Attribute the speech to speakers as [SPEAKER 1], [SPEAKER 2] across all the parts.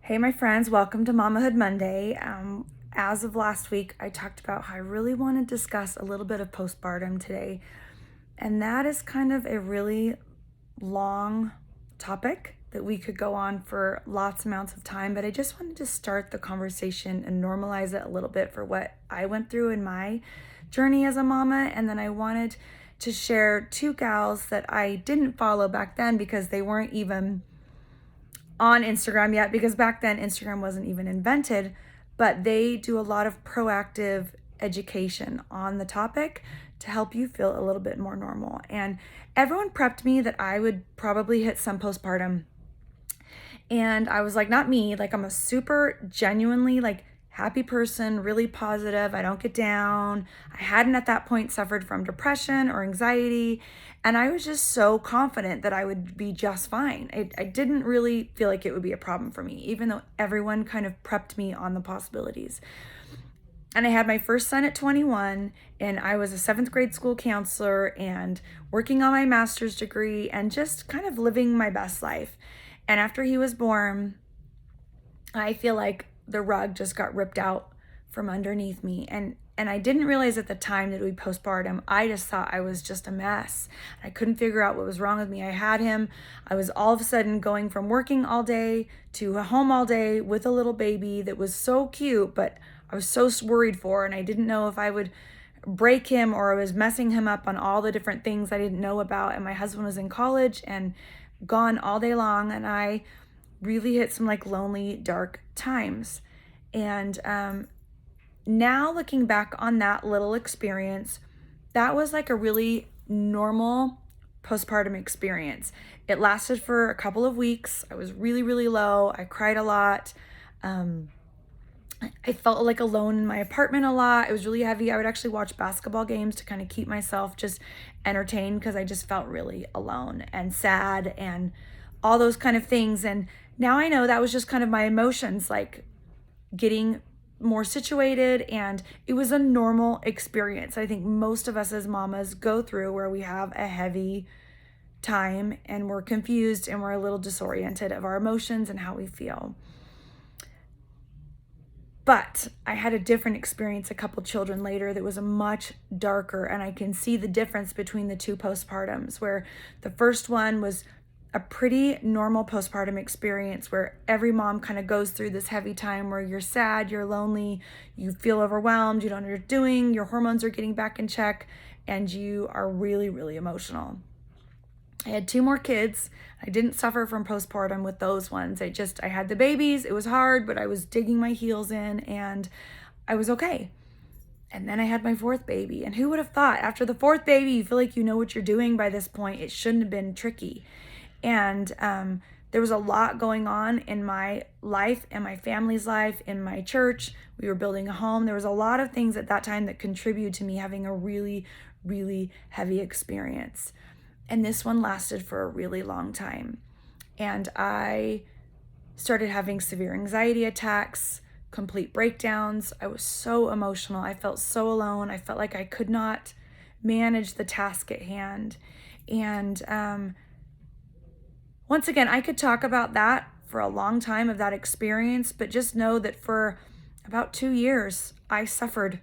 [SPEAKER 1] Hey, my friends, welcome to Mamahood Monday. As of last week, I talked about how I really want to discuss a little bit of postpartum today. And that is kind of a really long topic that we could go on for lots amounts of time, but I just wanted to start the conversation and normalize it a little bit for what I went through in my journey as a mama. And then I wanted to share two gals that I didn't follow back then because they weren't even on Instagram yet, because back then Instagram wasn't even invented, but they do a lot of proactive education on the topic to help you feel a little bit more normal. And everyone prepped me that I would probably hit some postpartum. And I was like, not me. Like, I'm a super genuinely happy person, really positive. I don't get down. I hadn't at that point suffered from depression or anxiety. And I was just so confident that I would be just fine. I didn't really feel like it would be a problem for me, even though everyone kind of prepped me on the possibilities. And I had my first son at 21, and I was a seventh grade school counselor and working on my master's degree and just kind of living my best life. And after he was born, I feel like the rug just got ripped out from underneath me. And I didn't realize at the time that it would be postpartum. I just thought I was just a mess. I couldn't figure out what was wrong with me. I had him. I was all of a sudden going from working all day to home all day with a little baby that was so cute, but I was so worried for, and I didn't know if I would break him or I was messing him up on all the different things I didn't know about. And my husband was in college and gone all day long, and I really hit some lonely, dark times. And now looking back on that little experience, that was like a really normal postpartum experience. It lasted for a couple of weeks. I was really, really low. I cried a lot. I felt like alone in my apartment a lot. It was really heavy. I would actually watch basketball games to kind of keep myself just entertained because I just felt really alone and sad and all those kind of things. And now I know that was just kind of my emotions, like getting more situated, and it was a normal experience. I think most of us as mamas go through where we have a heavy time and we're confused and we're a little disoriented of our emotions and how we feel. But I had a different experience a couple children later that was a much darker, and I can see the difference between the two postpartums, where the first one was a pretty normal postpartum experience where every mom kind of goes through this heavy time where you're sad, you're lonely, you feel overwhelmed, you don't know what you're doing, your hormones are getting back in check, and you are really, really emotional. I had two more kids. I didn't suffer from postpartum with those ones. I had the babies. It was hard, but I was digging my heels in and I was okay. And then I had my fourth baby. And who would have thought after the fourth baby, you feel like you know what you're doing by this point. It shouldn't have been tricky. And there was a lot going on in my life and my family's life, in my church. We were building a home. There was a lot of things at that time that contributed to me having a really, really heavy experience. And this one lasted for a really long time. And I started having severe anxiety attacks, complete breakdowns. I was so emotional. I felt so alone. I felt like I could not manage the task at hand. And once again, I could talk about that for a long time, of that experience, but just know that for about 2 years, I suffered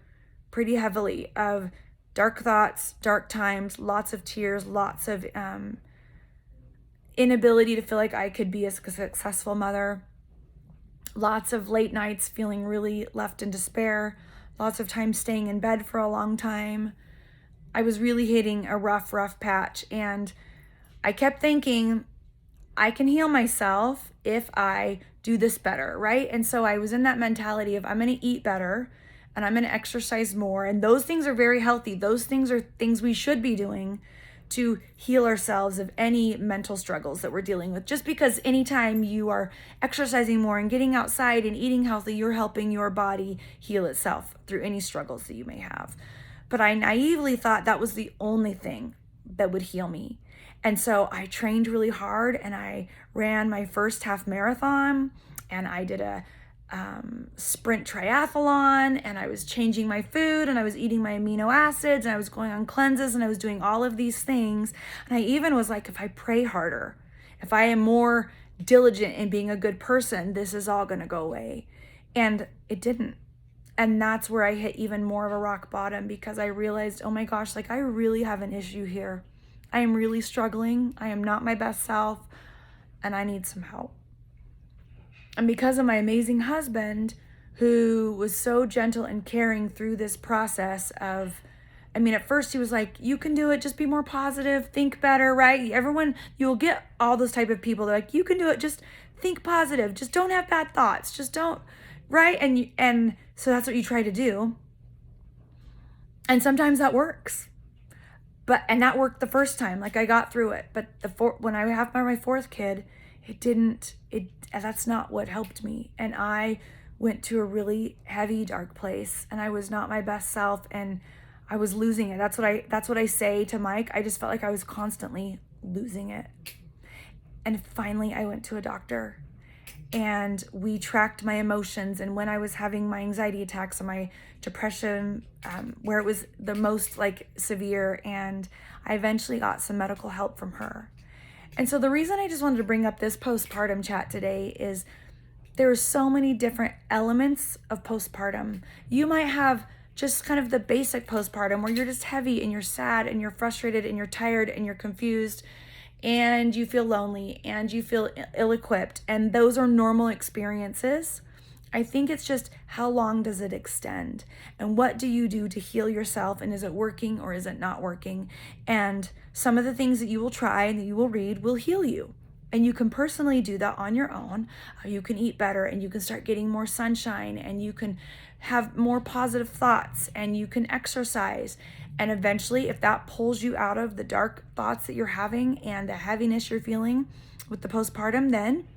[SPEAKER 1] pretty heavily of dark thoughts, dark times, lots of tears, lots of inability to feel like I could be a successful mother, lots of late nights feeling really left in despair, lots of time staying in bed for a long time. I was really hitting a rough patch, and I kept thinking, I can heal myself if I do this better, right? And so I was in that mentality of I'm going to eat better and I'm going to exercise more. And those things are very healthy. Those things are things we should be doing to heal ourselves of any mental struggles that we're dealing with. Just because anytime you are exercising more and getting outside and eating healthy, you're helping your body heal itself through any struggles that you may have. But I naively thought that was the only thing that would heal me. And so I trained really hard, and I ran my first half marathon, and I did a sprint triathlon, and I was changing my food, and I was eating my amino acids, and I was going on cleanses, and I was doing all of these things. And I even was like, if I pray harder, if I am more diligent in being a good person, this is all going to go away. And it didn't. And that's where I hit even more of a rock bottom, because I realized, oh my gosh, like I really have an issue here. I am really struggling. I am not my best self, and I need some help. And because of my amazing husband, who was so gentle and caring through this process of, I mean, at first he was like, you can do it, just be more positive, think better, right? Everyone, you'll get all those type of people. They're like, you can do it, just think positive, just don't have bad thoughts, just don't, right? And so that's what you try to do. And sometimes that works. And that worked the first time, like I got through it. But when I have my fourth kid, that's not what helped me. And I went to a really heavy, dark place, and I was not my best self, and I was losing it. That's what I say to Mike. I just felt like I was constantly losing it. And finally I went to a doctor, and we tracked my emotions. And when I was having my anxiety attacks and my depression, where it was the most like severe, and I eventually got some medical help from her. And so the reason I just wanted to bring up this postpartum chat today is there are so many different elements of postpartum. You might have just kind of the basic postpartum where you're just heavy and you're sad and you're frustrated and you're tired and you're confused and you feel lonely and you feel ill-equipped, and those are normal experiences. I think it's just how long does it extend, and what do you do to heal yourself, and is it working or is it not working? And some of the things that you will try and that you will read will heal you, and you can personally do that on your own. You can eat better, and you can start getting more sunshine, and you can have more positive thoughts, and you can exercise. And eventually, if that pulls you out of the dark thoughts that you're having and the heaviness you're feeling with the postpartum, then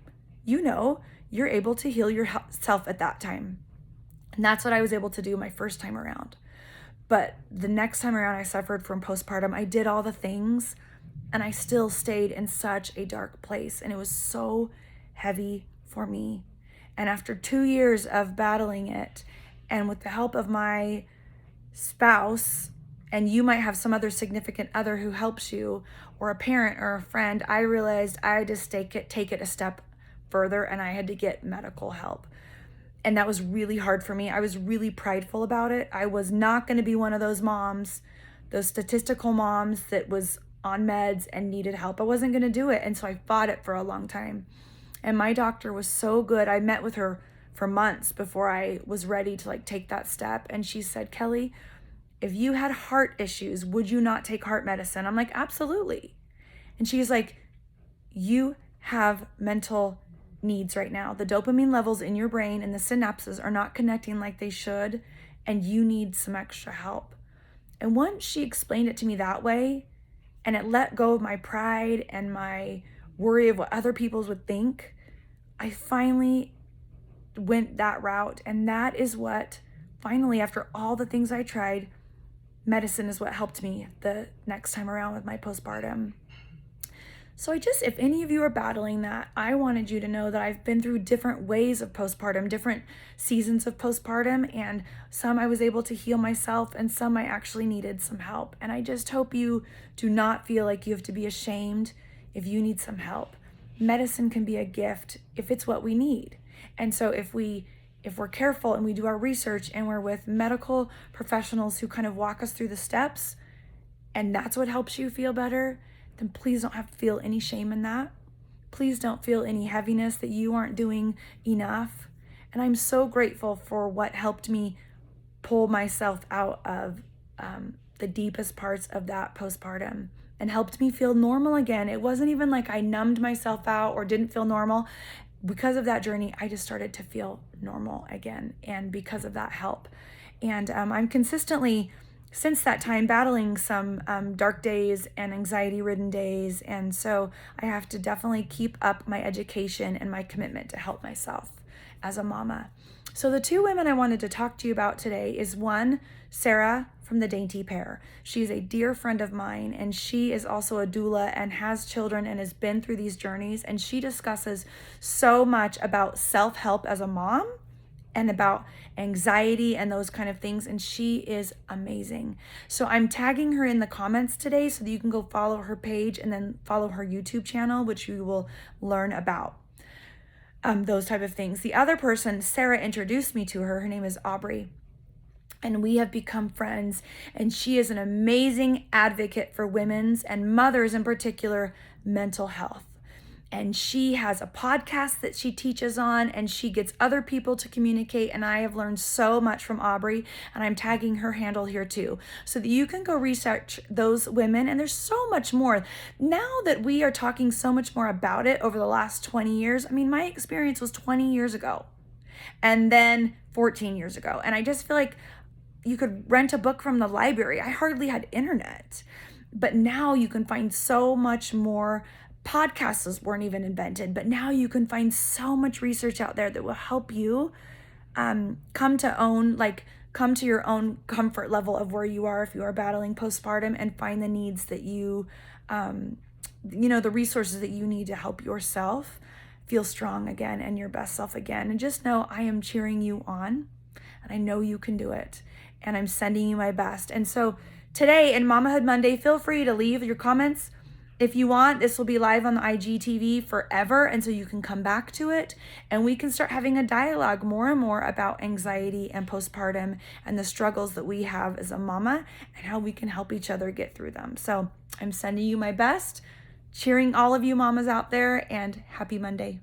[SPEAKER 1] you're able to heal yourself at that time. And that's what I was able to do my first time around. But the next time around I suffered from postpartum, I did all the things, and I still stayed in such a dark place, and it was so heavy for me. And after 2 years of battling it, and with the help of my spouse, and you might have some other significant other who helps you, or a parent or a friend, I realized I had to take it a step further, and I had to get medical help. And that was really hard for me. I was really prideful about it. I was not going to be one of those moms, those statistical moms that was on meds and needed help. I wasn't going to do it. And so I fought it for a long time. And my doctor was so good. I met with her for months before I was ready to take that step. And she said, Kelly, if you had heart issues, would you not take heart medicine? I'm like, absolutely. And she's like, you have mental needs right now. The dopamine levels in your brain and the synapses are not connecting like they should, and you need some extra help. And once she explained it to me that way, and it let go of my pride and my worry of what other people would think, I finally went that route. And that is what finally, after all the things I tried, medicine is what helped me the next time around with my postpartum. So if any of you are battling that, I wanted you to know that I've been through different ways of postpartum, different seasons of postpartum, and some I was able to heal myself, and some I actually needed some help. And I just hope you do not feel like you have to be ashamed if you need some help. Medicine can be a gift if it's what we need. And so if we're careful and we do our research and we're with medical professionals who kind of walk us through the steps, and that's what helps you feel better, then please don't have to feel any shame in that. Please don't feel any heaviness that you aren't doing enough. And I'm so grateful for what helped me pull myself out of the deepest parts of that postpartum and helped me feel normal again. It wasn't even like I numbed myself out or didn't feel normal. Because of that journey, I just started to feel normal again, and because of that help. And I'm consistently, since that time, battling some dark days and anxiety-ridden days, and so I have to definitely keep up my education and my commitment to help myself as a mama. So the two women I wanted to talk to you about today is one, Sarah from the Dainty Pear. She's a dear friend of mine, and she is also a doula and has children and has been through these journeys, and she discusses so much about self-help as a mom and about anxiety and those kind of things, and she is amazing. So I'm tagging her in the comments today so that you can go follow her page and then follow her YouTube channel, which you will learn about. those type of things. The other person, Sarah introduced me to her. Her name is Aubrey. And we have become friends. And she is an amazing advocate for women's and mothers in particular mental health. And she has a podcast that she teaches on, and she gets other people to communicate. And I have learned so much from Aubrey, and I'm tagging her handle here too, so that you can go research those women. And there's so much more. Now that we are talking so much more about it over the last 20 years, I mean, my experience was 20 years ago and then 14 years ago. And I just feel like you could rent a book from the library. I hardly had internet, but now you can find so much more. Podcasts weren't even invented, but now you can find so much research out there that will help you come to your own comfort level of where you are if you are battling postpartum, and find the needs that the resources that you need to help yourself feel strong again and your best self again. And just know I am cheering you on, and I know you can do it, and I'm sending you my best. And so today in Mamahood Monday, feel free to leave your comments. If you want, this will be live on the IGTV forever, and so you can come back to it, and we can start having a dialogue more and more about anxiety and postpartum and the struggles that we have as a mama and how we can help each other get through them. So I'm sending you my best, cheering all of you mamas out there, and happy Monday.